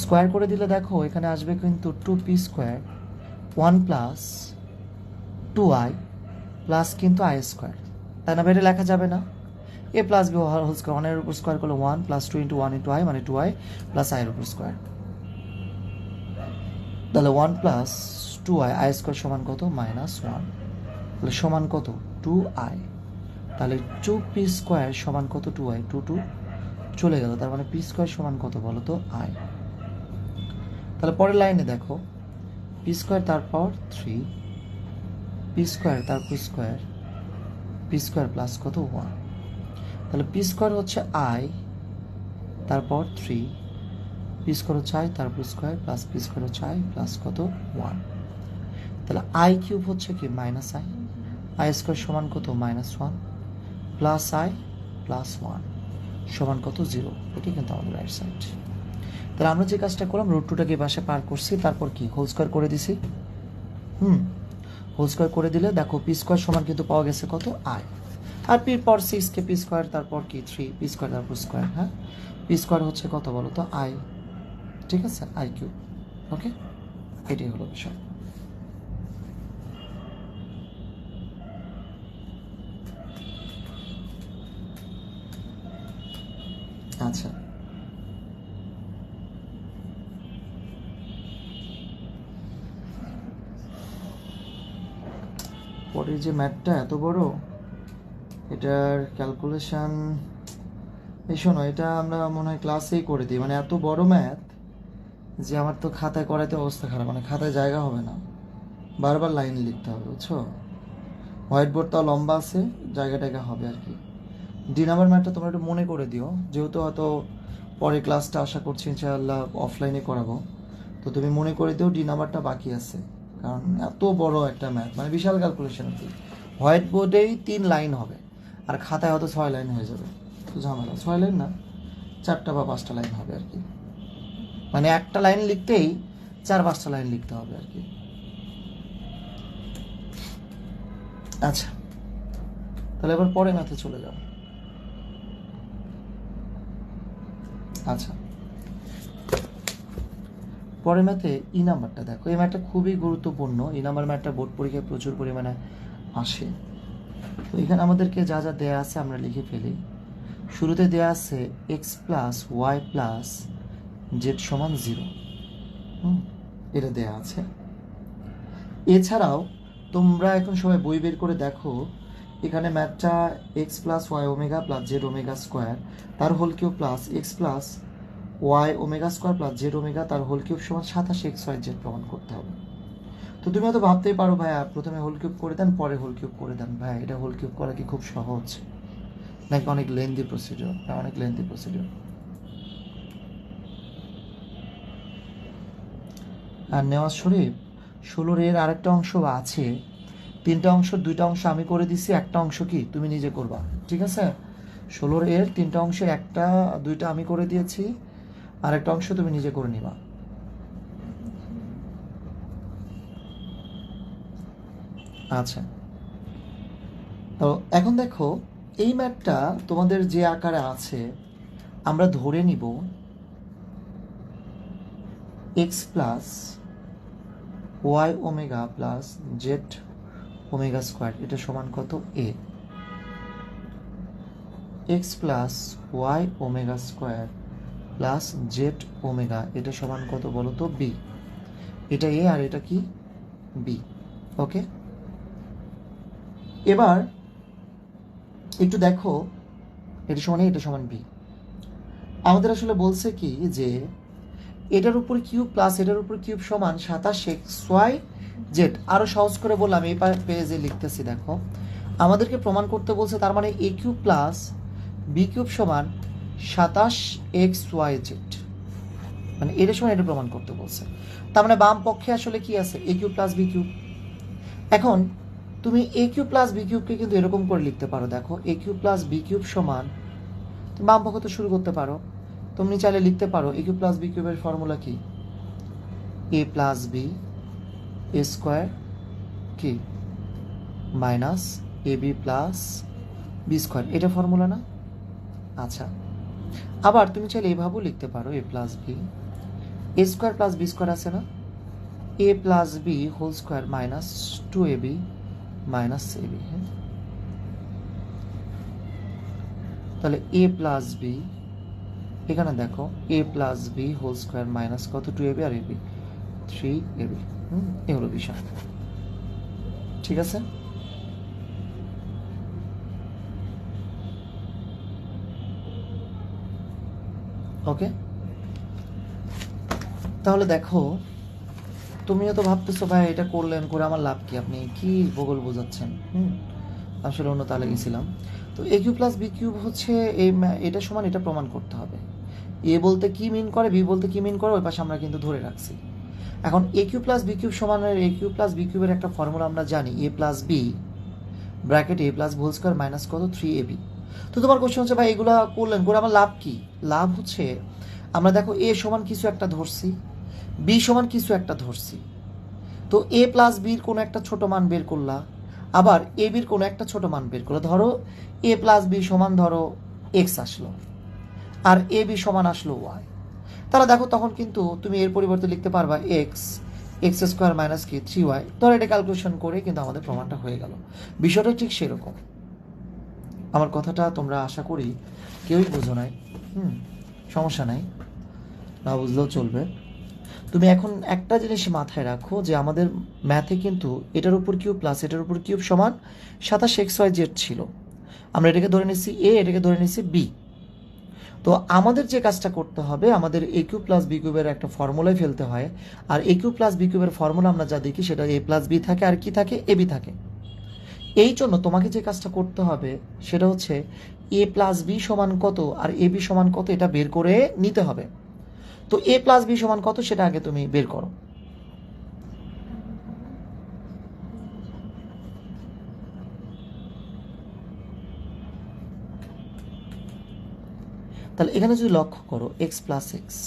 স্কোয়ার করে দিলে দেখো এখানে আসবে কিন্তু 2p square 1 plus 2i plus কিন্তু আই স্কোয়ার, তাই না? এটা লেখা যাবে না? A plus B whole square, 1 এর উপর স্কোয়ার করলে 1 প্লাস 2 ইন্টু 1 ইন্টু আই মানে 2i প্লাস আই এর উপর স্কোয়ার। তাহলে 1 প্লাস 2i, আই স্কোয়ার সমান কত? -1। তাহলে সমান কত? 2i। তাহলে 2p স্কোয়ার সমান কত? 2i। 2 চলে গেল, তার মানে পি স্কোয়ার সমান কত বলো তো? আই। তাহলে পরের লাইনে দেখো পি স্কোয়ার তারপর 3, পি স্কোয়ার তারপর স্কোয়ার, পি স্কোয়ার প্লাস কত? 1। তাহলে পি স্কোয়ার হচ্ছে আই, তারপর 3, পি স্কোয়ার হচ্ছে আই, তারপর স্কোয়ার প্লাস পি স্কোয়ার হচ্ছে আই প্লাস কত? 1। তাহলে আই কিউব হচ্ছে কি মাইনাস আই, আই স্কোয়ার সমান কত? -1 প্লাস আই প্লাস 1 সমান কত? 0। এটি কিন্তু আমাদের রাইট সাইড। তাহলে আমরা যে কাজটা করলাম, √2টাকে পাশে পার করছি, তারপর কি হোল স্কোয়ার করে দিছি। হোল স্কোয়ার করে দিলে দেখো পি স্কোয়ার সমান কিন্তু পাওয়া গেছে কত? আই। আর পির পর 6 কে পি স্কোয়ার, তারপর কি 3 পি স্কোয়ার, তারপর স্কোয়ার। হ্যাঁ, পি স্কোয়ার হচ্ছে কত বলো তো? আই। ঠিক আছে, আই কিউব। ওকে, এটাই হলো বিষয়। আচ্ছা, পরের যে ম্যাথটা এত বড়, এটার ক্যালকুলেশন, এই শোনো, এটা আমরা মনে হয় ক্লাসেই করে দিই। মানে এত বড় ম্যাথ যে আমার তো খাতায় করাইতে অবস্থা খারাপ, মানে খাতায় জায়গা হবে না, বারবার লাইন লিখতে হবে, বুঝছো? হোয়াইট বোর্ডটাও লম্বা আছে, জায়গাটাকে হবে আর কি। ডি নাম্বার ম্যাথটা তোমরা একটু মনে করে দিও, যেহেতু হয়তো পরে ক্লাসটা আশা করছি ইনশাআল্লাহ অফলাইনে করাবো, তো তুমি মনে করে দিও ডি নাম্বারটা বাকি আছে, কারণ এত বড় একটা ম্যাথ, মানে বিশাল ক্যালকুলেশন আর কি। হোয়াইট বোর্ডেই 3 লাইন হবে, আর খাতায় হয়তো 6 লাইন হয়ে যাবে। তো ঝামেলা, 6 লাইন না, 4টা বা 5টা লাইন হবে আর কি। মানে একটা লাইন লিখতেই 4-5টা লাইন লিখতে হবে আর কি। আচ্ছা, তাহলে এবার পরে ম্যাথে চলে যাও। আচ্ছা, পরের ম্যাথে ই নাম্বারটা দেখো, এই ম্যাথটা খুবই গুরুত্বপূর্ণ। ই নাম্বার ম্যাথটা বোর্ড পরীক্ষায় প্রচুর পরিমাণে আসে। তো এখানে আমাদেরকে যা যা দেয়া আছে আমরা লিখে ফেলি। শুরুতে দেয়া আছে x plus Y plus z সমান 0, এটা দেয়া আছে। এছাড়াও তোমরা এখন সবাই বই বের করে দেখো, এখানে ম্যাথটা X plus Y omega plus Z omega square তার whole cube plus X plus Y omega square plus Z omega তার হোল কিউব সমান 27 এক্স ওয়াই জেড প্রমাণ করতে হবে। তো তুমি হয়তো ভাবতেই পারো ভাইয়া প্রথমে হোল কিউব করে দেন পরে হোল কিউব করে দেন, ভাই এটা হোল কিউব করা কি খুব সহজ নাকি অনেক লেন্দি প্রসিডিওর? অনেক লেন্দি প্রসিডিওর। আর নেওয়াজ শরীফ 16 এর আরেকটা অংশ আছে, 3টা অংশ 2টা অংশ আমি করে দিছি, একটা অংশ কি তুমি নিজে করবা, ঠিক আছে? 16 এর 3টা অংশের 1টা 2টা আমি করে দিয়েছি, আর একটা অংশ তুমি নিজে করে নিবা। আচ্ছা, তো এখন দেখো এই ম্যাথটা তোমাদের যে আকারে আছে আমরা ধরে নিব X plus Y omega plus Z omega square এটা সমান কত? A. X plus Y omega square plus Z omega এটা সমান কত বলো তো? বি। এটা এ আর এটা কি? বি। ওকে, এবার একটু দেখো এটা সমান এ, এটা সমান বি। আমাদের আসলে বলছে কি যে এটার উপর কিউব প্লাস এটার উপর কিউব সমান 27 এক্স ওয়াই জেড। আরো সহজ করে বললাম, এই পেজে লিখতেছি দেখো, আমাদেরকে প্রমাণ করতে বলছে তার মানে A cube plus B cube সমান 27 এক্স ওয়াই জেড, মানে এটা সমান এটা প্রমাণ করতে বলছে। তার মানে বাম পক্ষে আসলে কি আছে? এ কিউব প্লাস বি কিউব। এখন তুমি এ কিউব প্লাস বি কিউবকে কিন্তু এরকম করে লিখতে পারো, দেখো এ কিউব প্লাস বি কিউব সমান, বাম পক্ষ তো শুরু করতে পারো, তুমি চাইলে লিখতে পারো এ কিউব প্লাস বি কিউবের ফর্মুলা কি? A plus B A square কি minus A B plus B square, এটা ফর্মুলা না? আচ্ছা, আবার তুমি চাইলে এইভাবেও লিখতে পারো A plus B A square plus B square আছে না, A plus B whole square minus 2ab minus ab। হ্যাঁ, তাহলে এ প্লাস বি, এখানে দেখো A plus B whole square minus কত? 2ab আর ab 3ab। এ হলো বিষয়, ঠিক আছে? ওকে, তাহলে দেখো তুমিও তো ভাবতেছো ভাই এটা করলেন করে আমার লাভ কি, আপনি কি বগল বোঝাচ্ছেন? আসলে অন্য তালে গেছিলাম। তো এ কিউব প্লাস বি কিউব হচ্ছে এটা সমান এটা প্রমাণ করতে হবে। এ বলতে কি মিন করে, বি বলতে কি মিন করে, ওই পাশে আমরা কিন্তু ধরে রাখছি। এখন A cube plus B cube সমানের এ কিউব প্লাস বি কিউবের একটা ফর্মুলা আমরা জানি, এ প্লাস বি ব্র্যাকেট এ প্লাস হোল স্কোয়ার মাইনাস কত? 3ab। তো তোমার কোশ্চেন হচ্ছে ভাই এগুলা করলেন করে আমার লাভ কি? লাভ হচ্ছে আমরা দেখো এ সমান কিছু একটা ধরছি, বি সমান কিছু একটা ধরছি, তো এ প্লাস বির কোনো একটা ছোট মান বের করলা, আবার এ বির কোনো একটা ছোট মান বের করলা। ধরো এ প্লাস বি সমান ধরো এক্স আসলো আর এ বি সমান আসলো ওয়াই, তাহলে দেখো তখন কিন্তু তুমি এর পরিবর্তে লিখতে পারবা এক্স এক্স স্কোয়ার মাইনাস কি 3y। ধরো এটা ক্যালকুলেশন করে কিন্তু আমাদের প্রমাণটা হয়ে গেল। বিষয়টা ঠিক সেরকম। আমার কথাটা তোমরা আশা করি কেউই বোঝো নাই, সমস্যা নাই, না বুঝলেও চলবে। তুমি এখন একটা জিনিস মাথায় রাখো যে আমাদের ম্যাথে কিন্তু এটার উপর কিউব প্লাস এটার উপর কিউব সমান 27 এক্স ওয়াই জেড ছিল, আমরা এটাকে ধরে নিচ্ছি এ, এটাকে ধরে নিচ্ছি বি। তো আমাদের যে কাজটা করতে হবে, আমাদের এ কিউব প্লাস বি কিউবের একটা ফর্মুলায় ফেলতে হয়, আর এ কিউব প্লাস বি কিউবের ফর্মুলা আমরা যা দেখি সেটা এ প্লাস বি থাকে আর কি থাকে? এ বি থাকে। এই জন্য তোমাকে যে কাজটা করতে হবে সেটা হচ্ছে এ প্লাস বি সমান কত আর এ বি সমান কত এটা বের করে নিতে হবে। তো এ প্লাস বি সমান কত সেটা আগে তুমি বের করো। তাহলে এখানে যদি লক্ষ্য করো x plus X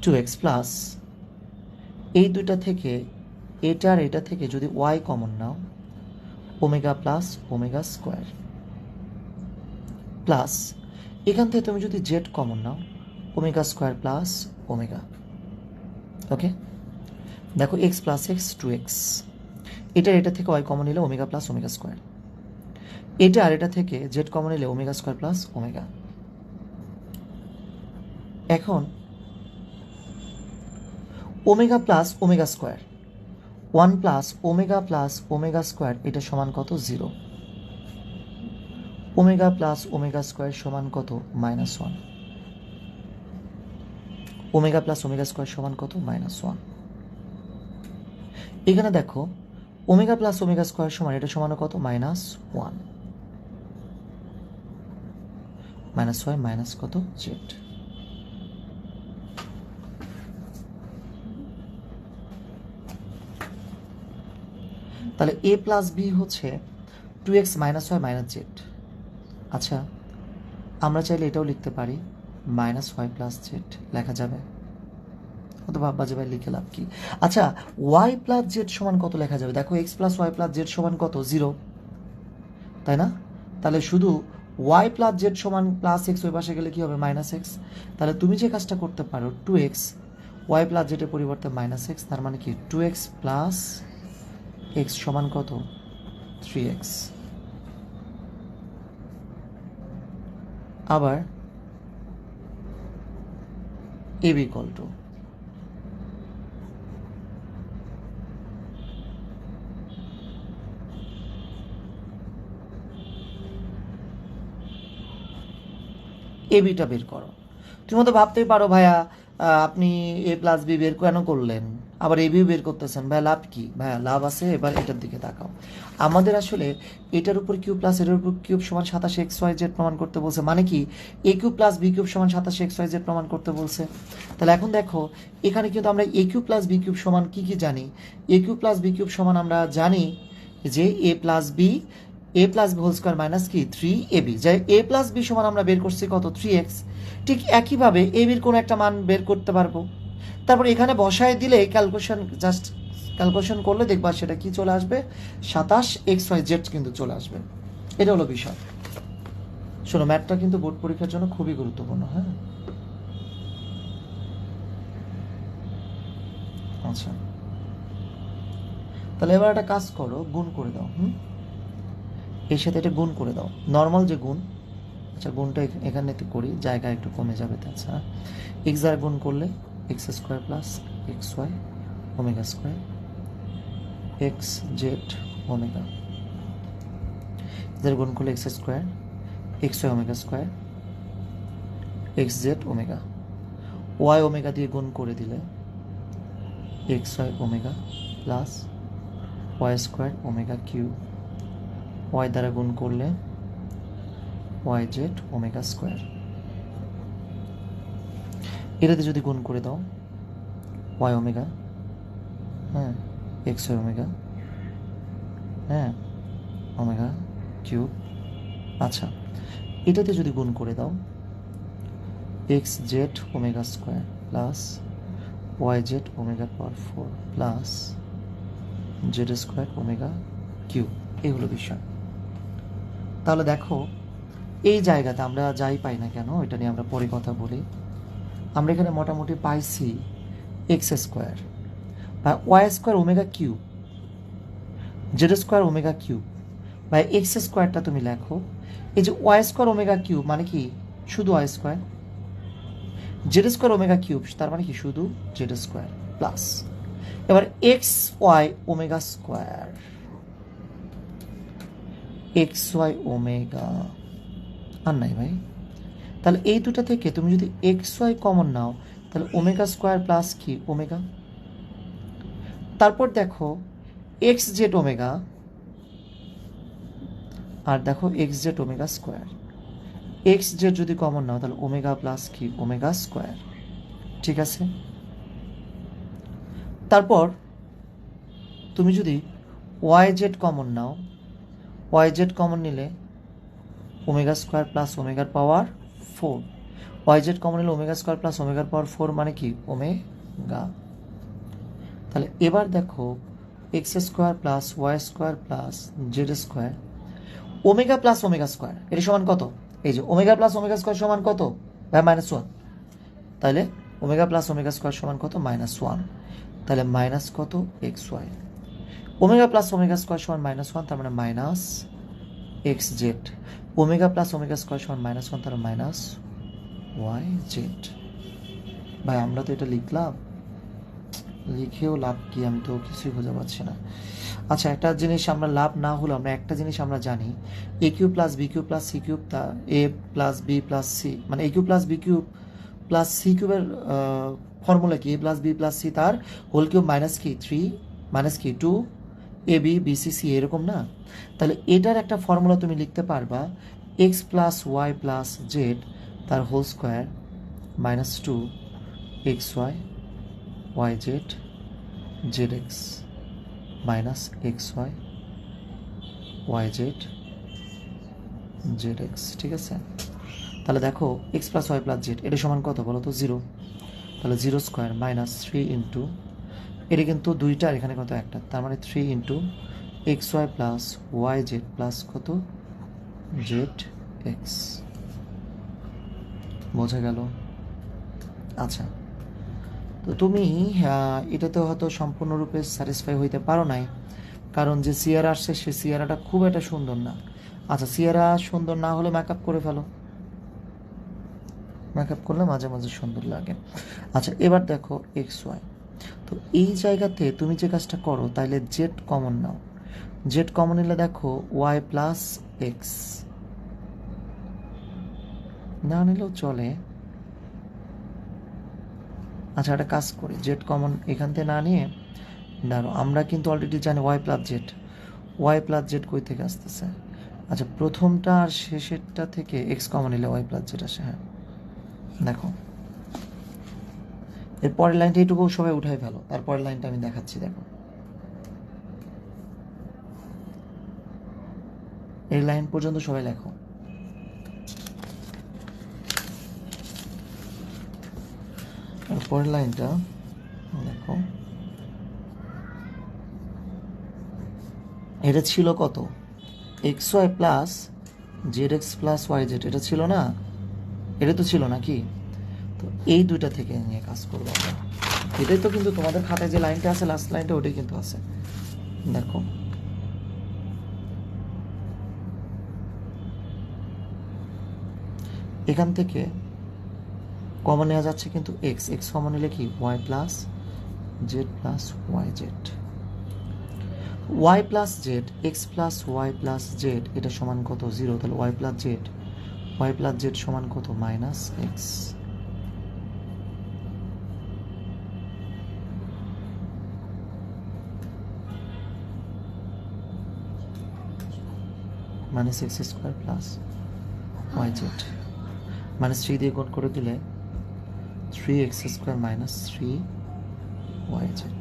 2x plus এই দুইটা থেকে এটা আর এটা থেকে যদি ওয়াই কমন নাও, omega plus omega square plus এখান থেকে তুমি যদি জেড কমন নাও, omega square plus omega. Okay, দেখো এক্স প্লাস এক্স 2x, এটা থেকে ওয়াই কমন নিলে ওমেগা প্লাস ওমেগা স্কোয়ার, এটা আর এটা থেকে জেড কমন নিলে ওমেগা স্কোয়ার প্লাস ওমেগা। এখন omega plus omega square, one plus omega square এটা সমান কত? 0। ওমেগা প্লাস ওমেগা স্কোয়ার সমান কত? -1। ওমেগা প্লাস ওমেগা স্কোয়ার সমান কত? -1। এখানে দেখো ওমেগা প্লাস ওমেগা স্কোয়ার সমান এটা সমান কত? -1 -y মাইনাস কত? z। তাহলে a প্লাস বি হচ্ছে 2x minus Y minus Z. আচ্ছা, আমরা চাইলে এটাও লিখতে পারি -y প্লাস জেড লেখা যাবে, হয়তো ভাববা যে ভাই লিখে লাভ কি। আচ্ছা, y প্লাস জেড সমান কত লেখা যাবে? দেখো x plus Y plus z সমান কত? 0, তাই না? তাহলে শুধু y প্লাস জেড সমান প্লাস এক্স ওই পাশে গেলে কি হবে? -x। তাহলে তুমি যে কাজটা করতে পারো 2x y প্লাস জেডের পরিবর্তে -x, তার মানে কি 2x প্লাস x সমান কত? 3x। আবার a b equal to A beta বের করো। তুমি তো ভাবতেই পারো ভাইয়া আপনি এ প্লাস বি বের কেন করলেন, আবার এ বি বের করতেছেন, ভাইয়া লাভ কি? ভাইয়া লাভ আছে, এবার এটার দিকে তাকাও। আমাদের আসলে এটার উপর কিউব প্লাস এটার উপর কিউব সমান 27x y z প্রমাণ করতে বলছে, মানে কি এ কিউব প্লাস বি কিউব সমান 27x y z প্রমাণ করতে বলছে। তাহলে এখন দেখো এখানে কিন্তু আমরা A cube plus B cube সমান কি কি জানি? A cube plus B cube সমান আমরা জানি যে A plus B whole square minus কি 3ab, যাই এ প্লাস বি সমান আমরা বের করছি কত? 3x। ঠিক একইভাবে এ বির কোনো একটা মান বের করতে পারবো, তারপর এখানে বসায় দিলে ক্যালকুলেশন করলে দেখবা সেটা কি চলে আসবে? 27xyz কিন্তু চলে আসবে। এটা হলো বিষয়। শোনো, ম্যাথটা কিন্তু বোর্ড পরীক্ষার জন্য খুবই গুরুত্বপূর্ণ। হ্যাঁ, আচ্ছা, তাহলে এবার একটা কাজ করো, গুণ করে দাও। এর সাথে এটা গুণ করে দাও, নর্মাল যে গুণ। আচ্ছা, গুণটা এখানে করি, জায়গা একটু কমে যাবে। আচ্ছা, এক্স দ্বারা গুণ করলে x square plus x Y omega square x Z omega, দ্বারা গুণ করলে x square x Y omega square x Z omega, y omega দিয়ে গুণ করে দিলে x Y omega plus y square omega cube, y দ্বারা গুণ করলে ওয়াই জেড ওমেগা স্কোয়ার। এটাতে যদি গুণ করে দাও ওয়াই ওমেগা, হ্যাঁ, এক্স ওয়াই ওমেগা, হ্যাঁ, ওমেগা কিউব। আচ্ছা, এটাতে যদি গুণ করে দাও X Z omega square plus Y Z omega power 4 plus Z square omega cube, এগুলো বিষয়। তাহলে দেখো এই জায়গাতে আমরা যাই পাই না কেন, এটা নিয়ে আমরা পরে কথা বলি। আমরা এখানে মোটামুটি পাইছি এক্স স্কোয়ার বা y square omega cube z square omega cube বা এক্স স্কোয়ারটা তুমি লেখো। এই যে ওয়াই স্কোয়ার ওমেগা কিউব মানে কি শুধু Y square, Z square omega cube তার মানে কি শুধু জেড স্কোয়ার প্লাস এবার X Y omega square x Y omega, আর নাই ভাই। তাহলে এই দুটা থেকে তুমি যদি এক্স ওয়াই কমন নাও তাহলে ওমেগা স্কোয়ার প্লাস কি ওমেগা, তারপর দেখো এক্স জেড ওমেগা, আর দেখো x Z omega square. X Z যদি কমন নাও তাহলে ওমেগা প্লাস কি ওমেগা স্কোয়ার, ঠিক আছে। তারপর তুমি যদি ওয়াই জেড কমন নাও, ওয়াই জেড কমন নিলে ওমেগা স্কোয়ার প্লাস ওমেগার পাওয়ার 4, ওয়াই জেড কমন নিলে ওমেগা স্কোয়ার প্লাস ওমেগার পাওয়ার 4 মানে কি ওমেগা। তাহলে এবার দেখো x square plus y square plus Z square omega plus omega square এটা সমান কত? এই যে ওমেগা প্লাস ওমেগা স্কোয়ার সমান কত? -1। তাহলে ওমেগা প্লাস ওমেগা স্কোয়ার সমান কত? -1। তাহলে মাইনাস কত? X Y. Omega plus omega square সমান -1, তার মানে minus x Z. Omega plus omega square সমান -1, তার মাইনাস ওয়াই জেড। ভাই আমরা তো এটা লিখলাম, লিখেও লাভ কি, আমি তো কিছুই খুঁজে পাচ্ছি না। আচ্ছা, একটা জিনিস আমরা লাভ না হলো আমরা একটা জিনিস আমরা জানি, A cube plus B cube plus C cube তা A plus B plus C, মানে A cube plus B cube plus C কিউবের ফর্মুলা কি? A plus B plus C তার হোল কিউব মাইনাস কি 3 মাইনাস কি 2 A B B C C, এরকম না? তাহলে এটার একটা ফর্মুলা তুমি লিখতে পারবা, X plus Y plus Z তার whole square minus 2 X Y y z z x minus x Y y z z x. ঠিক আছে, তাহলে দেখো x plus Y plus z এটা সমান কত বলো তো? 0। তাহলে 0 স্কোয়ার মাইনাস 3 ইন্টু, এটা কিন্তু দুইটার, এখানে কত একটা, তার মানে 3 into x y plus Y z plus কত জেড এক্স। বোঝা গেল? আচ্ছা, তো তুমি এটাতে হয়তো সম্পূর্ণরূপে স্যাটিসফাই হইতে পারো নাই, কারণ যে সিয়ারা আসছে সে সিয়ারাটা খুব একটা সুন্দর না। আচ্ছা, সিয়ারা সুন্দর না হলে মেকআপ করে ফেলো, মেকআপ করলে মাঝে মাঝে সুন্দর লাগে। আচ্ছা, এবার দেখো এক্স ওয়াই, তো এই জায়গাতে তুমি যে কাজটা করো, তাইলে জেড কমন নাও। জেড কমন নিলে দেখো ওয়াই প্লাস এক্স, না নিলেও চলে। আচ্ছা, একটা কাজ করি, জেড কমন এখান থেকে না নিয়ে দাঁড়ো, আমরা কিন্তু অলরেডি জানি y plus z, y plus z কই থেকে আসতেছে? আচ্ছা, প্রথমটা আর শেষেরটা থেকে এক্স কমন নিলে ওয়াই প্লাস জেড আসে। হ্যাঁ, দেখো এর পরের লাইনটা এইটুকু সবাই উঠাই ফেলো, তারপরের লাইনটা আমি দেখাচ্ছি। দেখো এই লাইন পর্যন্ত সবাই লেখো। পরের লাইনটা দেখো, এটা ছিল কত? X y plus z x plus Y z, এটা ছিল না? এটা তো ছিল নাকি? তো এই দুইটা থেকে নিয়ে কাজ করবো আমরা। এটাই তো কিন্তু তোমাদের খাতায় যে লাইনটা আছে, লাস্ট লাইনটা, ওটাই কিন্তু আছে। দেখো এখান থেকে কমন নেওয়া যাচ্ছে কিন্তু এক্স, এক্স কমন নিলে কি y plus z plus Y z, y plus z x plus Y plus z এটা সমান কত? 0। তাহলে ওয়াই প্লাস জেড সমান কত? Minus x. Minus x square plus Y z, minus 3 দিয়ে গুণ করে দিলে 3x square minus 3y Z.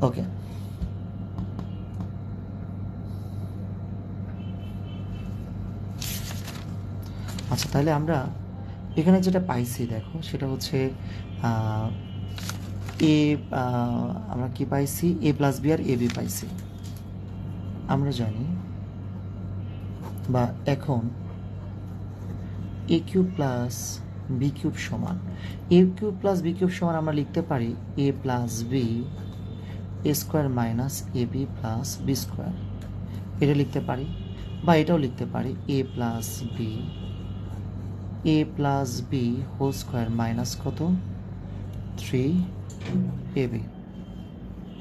ওকে, আচ্ছা, তাহলে আমরা এখানে যেটা পাইছি দেখো, সেটা হচ্ছে এ, আমরা কি পাইছি? এ প্লাস বি আর এ বি পাইছি। আমরা জানি বা এখন A cube plus B cube সমান, A cube plus B cube সমান আমরা লিখতে পারি A plus B A square minus A B plus B square, এটা লিখতে পারি। বা এটাও লিখতে পারি A plus B whole square minus কত 3ab।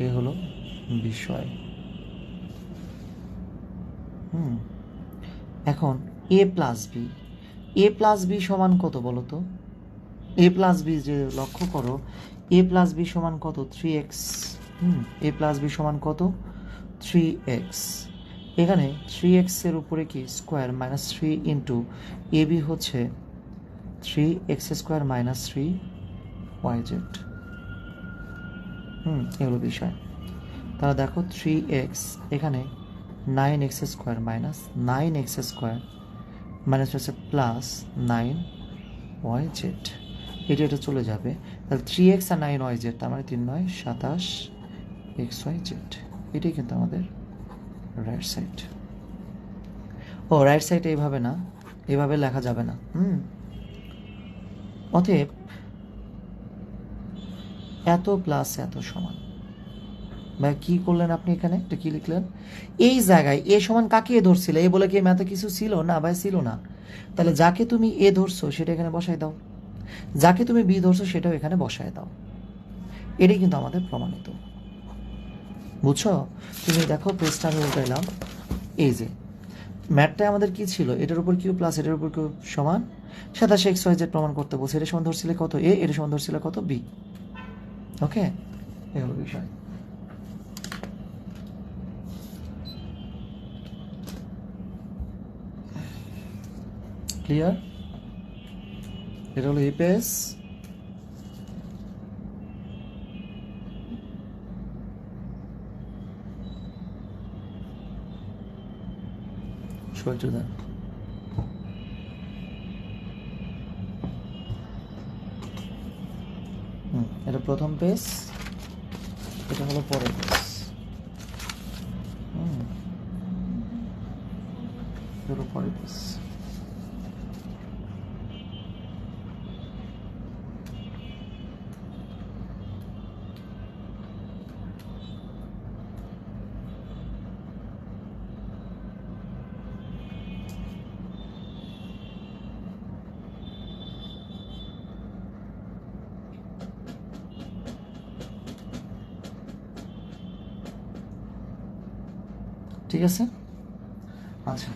এ হলো বিষয়। এখন এ প্লাস বি সমান কত বলো তো? এ প্লাস বি যে লক্ষ্য করো, এ প্লাস বি সমান কত? 3x। এ প্লাস বি সমান কত? 3x। এখানে 3x এর উপরে কি square minus 3 into A B হচ্ছে 3x square minus 3y Z. এগুলো বিষয়। তাহলে দেখো 3x এখানে 9x square minus 9x square minus হচ্ছে প্লাস 9y জেড, এটা চলে যাবে। তাহলে 3x আর 9y জেড, তার মানে 3 9 27 xy জেড। এটাই কিন্তু আমাদের রাইট সাইড। ও, রাইট সাইড এইভাবে না, এইভাবে লেখা যাবে না। অতএব এত প্লাস এত সমান। ভাই কি করলেন আপনি এখানে, এটা কি লিখলেন? এই জায়গায় এ সমান কাকে এ ধরছিলে? এ বলে কি ম্যাথে কিছু ছিল? না ভাই, ছিল না। তাহলে যাকে তুমি এ ধরছো সেটা এখানে বসায় দাও, যাকে তুমি বি ধরছো সেটাও এখানে বসায় দাও। এটাই কিন্তু আমাদের প্রমাণিত, বুঝছো? তুমি দেখো পেজটা আমি উল্টাইলাম, এই যে ম্যাথটা আমাদের কি ছিল, এটার উপর কিউ প্লাস এটার উপর কিউ সমান 27 XYZ প্রমাণ করতে বলছে। এটা সমান ধরছিলে কত এ, এটা সমান ধরছিলে কত বি। ওকে, এই হলো বিষয়। ক্লিয়ার? এটা হলো এই page. show it to them. এটা প্রথম পেজ, এটা হলো পরের পেজ। এটা হলো পরের পেজ। ঠিক আছে, আচ্ছা।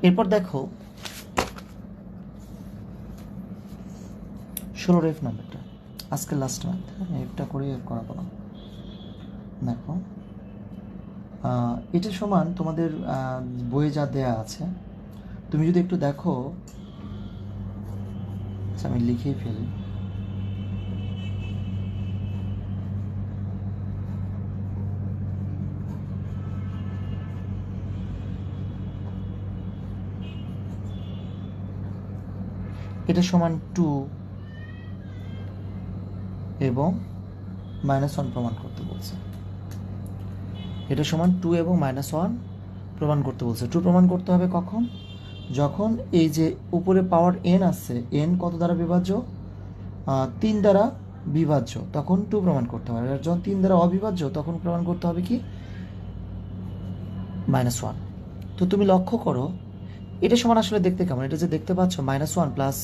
এরপর দেখো 16 এফ নাম্বারটা, আজকে লাস্ট ম্যাথ। এফটা করে করাবো না। দেখো এটা সমান তোমাদের বইয়ে যা দেয়া আছে, তুমি যদি একটু দেখো, আচ্ছা আমি লিখেই ফেলি। এটা সমান 2 এবং -1 প্রমাণ করতে বলছে। এটা সমান 2 এবং -1 প্রমাণ করতে বলছে। 2 প্রমাণ করতে হবে কখন? যখন এই যে উপরে পাওয়ার n আছে, n কত দ্বারা বিভাজ্য? 3 দ্বারা বিভাজ্য, তখন 2 প্রমাণ করতে হবে। আর যখন 3 দ্বারা অবিভাজ্য তখন প্রমাণ করতে হবে কি? -1। তো তুমি লক্ষ্য করো এটা সমান আসলে দেখতে কেমন? এটা যে দেখতে পাচ্ছ -1 প্লাস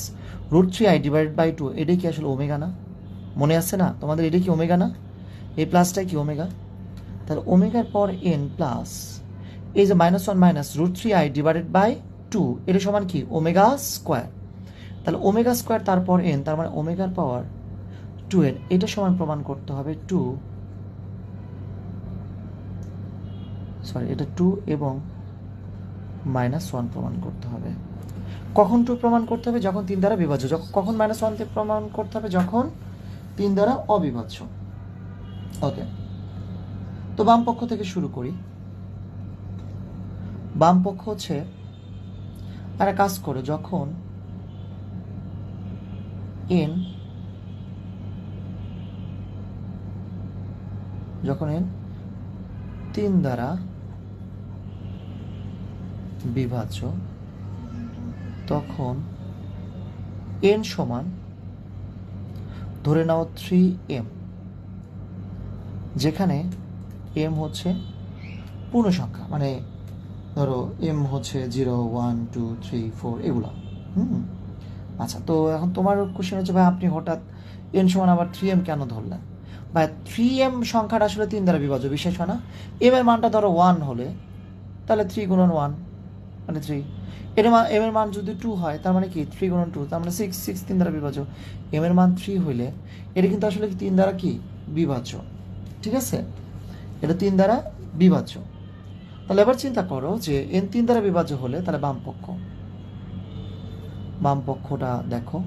√3i ডিভাইডেড বাই 2, এটাই কি আসলে ওমেগা না? মনে আছে না তোমাদের? এটা কি ওমেগা না? এই প্লাসটাই কি ওমেগা? তাহলে ওমেগার পর n প্লাস এই যে -1 মাইনাস √3i ডিভাইডেড বাই 2, এটা সমান কি? Omega square. তাহলে ওমেগা স্কোয়ার তারপর n, তার মানে ওমেগার পাওয়ার 2n, এটা সমান প্রমাণ করতে হবে 2, সরি এটা 2 এবং -1 প্রমাণ করতে হবে। কখন 2 প্রমাণ করতে হবে? যখন 3 দ্বারা বিভাজ্য। কখন -1 প্রমাণ করতে হবে? যখন 3 দ্বারা অবিভাজ্য। ওকে, তো বাম পক্ষ থেকে শুরু করি। বাম পক্ষ হচ্ছে, একটা কাজ করো, যখন n 3 দ্বারা বিভাজ্য, তখন n সমান ধরে নাও 3m, যেখানে m হচ্ছে পূর্ণ সংখ্যা, মানে ধরো m হচ্ছে 0 1 2 3 4 এগুলো। আচ্ছা, তো এখন তোমার কোশ্চেন হচ্ছে ভাই আপনি হঠাৎ n সমান আবার 3m কেন ধরলেন? ভাই 3m সংখ্যাটা আসলে 3 দ্বারা বিভাজ্য, বিশেষ হয় না? m এর মানটা ধরো 1 হলে তাহলে 3 গুণন 1 মানে 3, m এর মান যদি 2 হয় তার মানে কি 3 গুণন 2, তার মানে 6, 6 3 দ্বারা বিভাজ্য। m এর মান 3 হইলে এটা কিন্তু আসলে কি 3 দ্বারা কি বিভাজ্য, ঠিক আছে? এটা 3 দ্বারা বিভাজ্য। তাহলে এবার চিন্তা করো যে n 3 দ্বারা বিভাজ্য হলে তাহলে বাম পক্ষটা দেখো,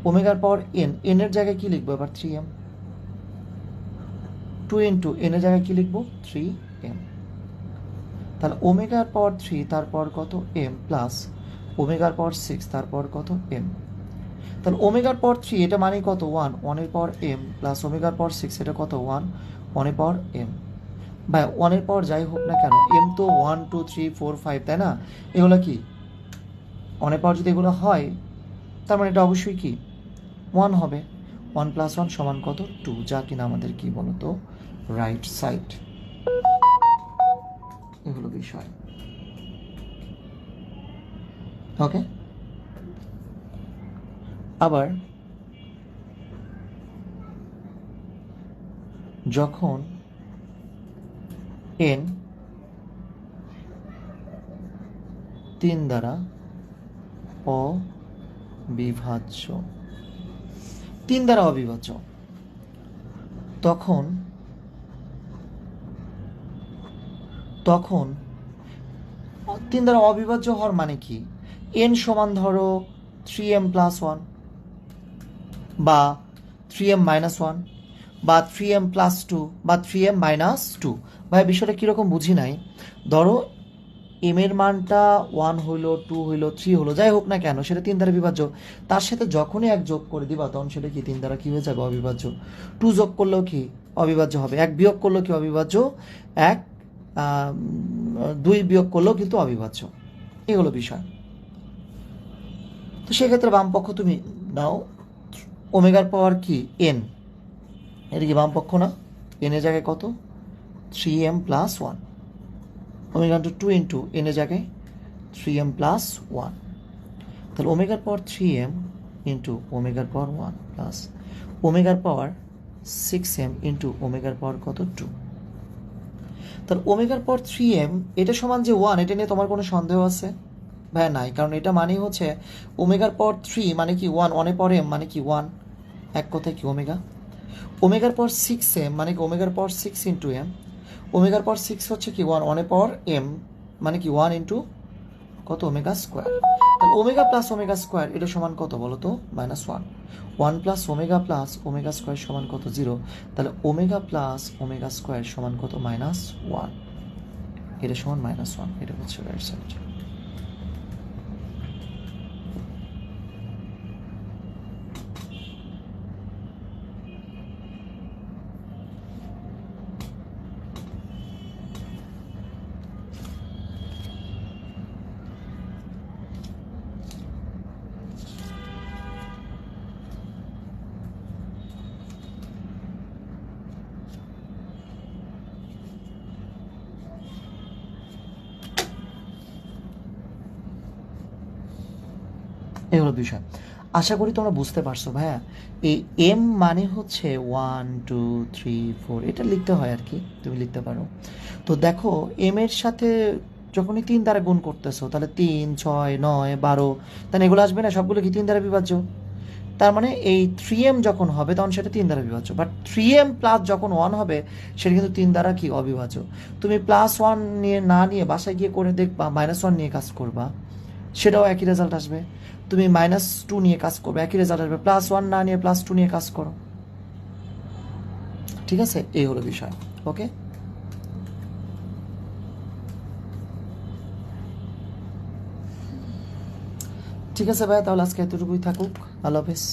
ওমেগার পাওয়ার n, n এর জায়গায় কি লিখবো এবার? 3m। 2 ইন্টু n এর জায়গায় কি লিখবো? 3m। তাহলে ওমেগার পাওয়ার 3 তারপর কত m প্লাস ওমেগার পাওয়ার 6 তারপর কত m। তাহলে ওমেগার পাওয়ার 3 এটা মানে কত? 1, 1 এর পাওয়ার m প্লাস ওমেগার পাওয়ার 6 এটা কত? 1, 1 এর পাওয়ার m। ভাই 1 এর পাওয়ার যাই হোক না কেন, m তো 1 2 3 4 5, তাই না? এগুলো কি 1 এর পাওয়ার যদি এগুলো হয় তার মানে এটা অবশ্যই কি 1 হবে। 1 + 1 সমান কত 2, যা কিনা আমাদের কি বলতো রাইট সাইড। এগুলো বিষয়। ওকে, আবার যখন n 3 দ্বারা অবিভাজ্য, 3 দ্বারা অবিভাজ্য, তখন 3 দ্বারা অবিভাজ্য হওয়ার মানে কি, n সমান ধরো 3m + 1 বা 3m - 1 বা 3m + 2 বা 3m - 2। ভাই বিষয়টা কীরকম বুঝি নাই। ধরো এম এর মানটা 1 হইলো, 2 হইলো, 3 হলো, যাই হোক না কেন সেটা 3 দ্বারা বিভাজ্য। তার সাথে যখনই 1 যোগ করে দিবা তখন সেটা কি 3 দ্বারা কী হয়ে যাবে অবিভাজ্য। 2 যোগ করলেও কি অবিভাজ্য হবে, 1 বিয়োগ করলেও কি অবিভাজ্য, 2 বিয়োগ করলেও কিন্তু অবিভাজ্য। এগুলো বিষয়। তো সেক্ষেত্রে বাম পক্ষ তুমি নাও ওমেগার পাওয়ার কি n, এটা কি বাম পক্ষ না, n এর জায়গায় কত 3m + 1, omega into 2 into n এর জায়গায় 3m + 1, তাহলে ওমেগার পাওয়ার 3m ইন্টু ওমেগার পাওয়ার 1 প্লাস ওমেগার পাওয়ার 6m ইন্টু ওমেগার পাওয়ার কত 2। তাহলে ওমেগার পাওয়ার 3m এটা সমান যে 1, এটা নিয়ে তোমার কোনো সন্দেহ আছে ভাই? নাই, কারণ এটা মানে হচ্ছে ওমেগার পাওয়ার 3 মানে কি 1, 1 এর পর m মানে কি 1, এক কথায় কি ওমেগা। ওমেগার পাওয়ার 6m মানে কি ওমেগার পাওয়ার 6 ইন্টু m, ওমেগার পাওয়ার 6 হচ্ছে কি 1, 1 এর পাওয়ার m মানে কি 1 ইন্টু কত ওমেগা স্কোয়ার। তাহলে ওমেগা প্লাস ওমেগা স্কোয়ার এটা সমান কত বলো তো -1, 1 প্লাস ওমেগা স্কোয়ার সমান কত 0, তাহলে ওমেগা প্লাস ওমেগা স্কোয়ার সমান কত -1, এটা সমান -1, এটা হচ্ছে রাইট সাইড। এগুলো বিষয়। আশা করি তোমরা বুঝতে পারছো ভাইয়া। এই এম মানে হচ্ছে 1 2 3 4 এটা লিখতে হয় আর কি, তুমি লিখতে পারো। তো দেখো এম এর সাথে যখনই 3 দ্বারা গুণ করতেছো তাহলে 3 6 9 12, তাহলে এগুলো আসবে না, সবগুলো কি 3 দ্বারা বিভাজ্য। তার মানে এই 3m যখন হবে তখন সেটা 3 দ্বারা বিভাজ্য, বাট 3m প্লাস যখন 1 হবে সেটা কিন্তু 3 দ্বারা কি অবিভাজ্য। তুমি +1 নিয়ে না নিয়ে বাসায় গিয়ে করে দেখবা, -1 নিয়ে কাজ করবা সেটাও একই রেজাল্ট আসবে। তুমি -2 নিয়ে কাজ করবে একই রেজাল্ট আসবে, +1 না নিয়ে +2 নিয়ে কাজ করো। ঠিক আছে, এই হলো বিষয়। ওকে, ঠিক আছে ভাই, তাহলে আজকে এতটুকুই থাকুক। আল্লাহ হাফেজ।